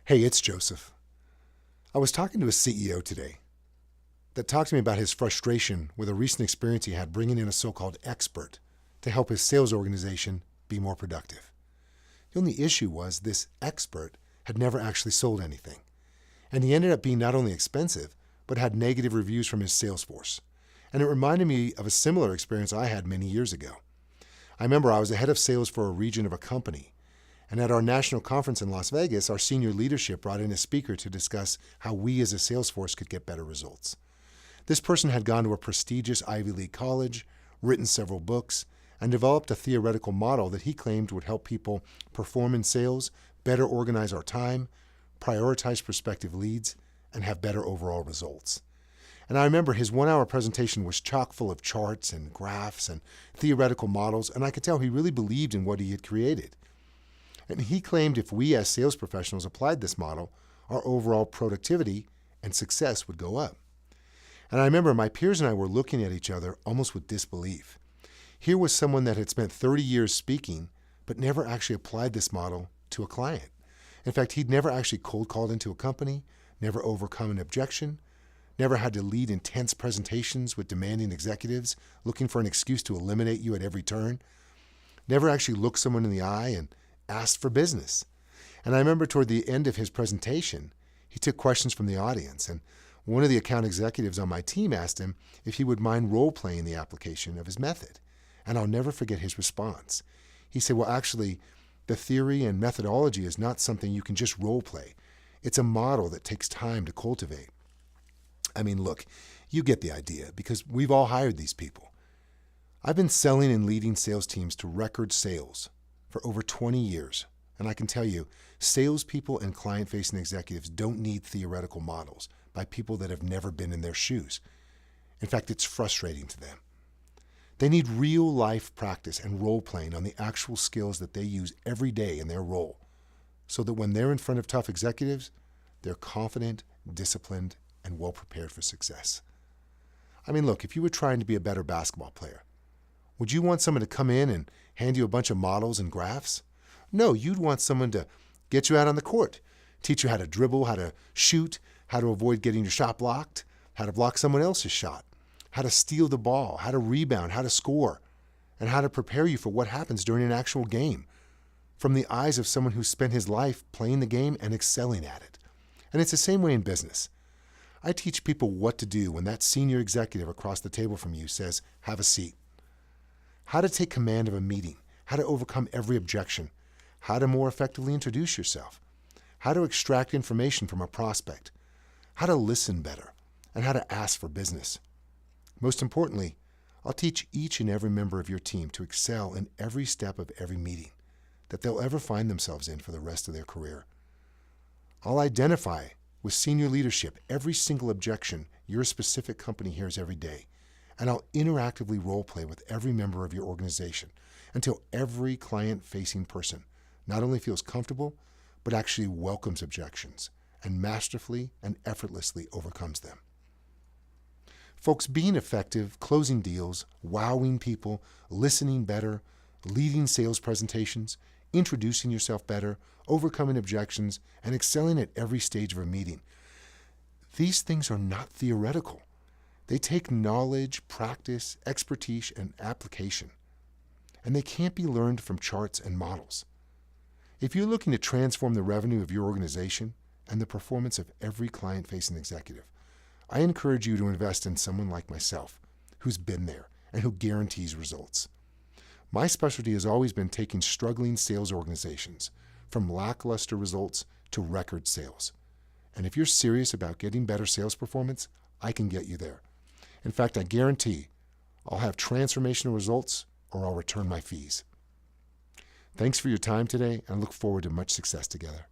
Hey, it's Joseph. I was talking to a CEO today that talked to me about his frustration with a recent experience he had bringing in a so-called expert to help his sales organization be more productive. The only issue was this expert had never actually sold anything, and he ended up being not only expensive, but had negative reviews from his sales force. And it reminded me of a similar experience I had many years ago. I remember I was the head of sales for a region of a company, and at our national conference in Las Vegas, our senior leadership brought in a speaker to discuss how we as a sales force could get better results. This person had gone to a prestigious Ivy League college, written several books, and developed a theoretical model that he claimed would help people perform in sales, better organize our time, prioritize prospective leads, and have better overall results. And I remember his 1-hour presentation was chock full of charts and graphs and theoretical models, and I could tell he really believed in what he had created. And he claimed if we as sales professionals applied this model, our overall productivity and success would go up. And I remember my peers and I were looking at each other almost with disbelief. Here was someone that had spent 30 years speaking, but never actually applied this model to a client. In fact, he'd never actually cold called into a company, never overcome an objection, never had to lead intense presentations with demanding executives looking for an excuse to eliminate you at every turn, never actually looked someone in the eye and asked for business. And I remember toward the end of his presentation, he took questions from the audience, and one of the account executives on my team asked him if he would mind role-playing the application of his method. And I'll never forget his response. He said, well, actually, the theory and methodology is not something you can just role-play. It's a model that takes time to cultivate. I mean, look, you get the idea, because we've all hired these people. I've been selling and leading sales teams to record sales for over 20 years. And I can tell you, salespeople and client-facing executives don't need theoretical models by people that have never been in their shoes. In fact, it's frustrating to them. They need real-life practice and role-playing on the actual skills that they use every day in their role, so that when they're in front of tough executives, they're confident, disciplined, and well-prepared for success. I mean, look, if you were trying to be a better basketball player, would you want someone to come in and hand you a bunch of models and graphs? No, you'd want someone to get you out on the court, teach you how to dribble, how to shoot, how to avoid getting your shot blocked, how to block someone else's shot, how to steal the ball, how to rebound, how to score, and how to prepare you for what happens during an actual game from the eyes of someone who spent his life playing the game and excelling at it. And it's the same way in business. I teach people what to do when that senior executive across the table from you says, have a seat. How to take command of a meeting, how to overcome every objection, how to more effectively introduce yourself, how to extract information from a prospect, how to listen better, and how to ask for business. Most importantly, I'll teach each and every member of your team to excel in every step of every meeting that they'll ever find themselves in for the rest of their career. I'll identify with senior leadership every single objection your specific company hears every day, and I'll interactively role-play with every member of your organization until every client-facing person not only feels comfortable, but actually welcomes objections and masterfully and effortlessly overcomes them. Folks, being effective, closing deals, wowing people, listening better, leading sales presentations, introducing yourself better, overcoming objections, and excelling at every stage of a meeting. These things are not theoretical. They take knowledge, practice, expertise, and application. And they can't be learned from charts and models. If you're looking to transform the revenue of your organization and the performance of every client-facing executive, I encourage you to invest in someone like myself, who's been there and who guarantees results. My specialty has always been taking struggling sales organizations from lackluster results to record sales. And if you're serious about getting better sales performance, I can get you there. In fact, I guarantee I'll have transformational results or I'll return my fees. Thanks for your time today, and I look forward to much success together.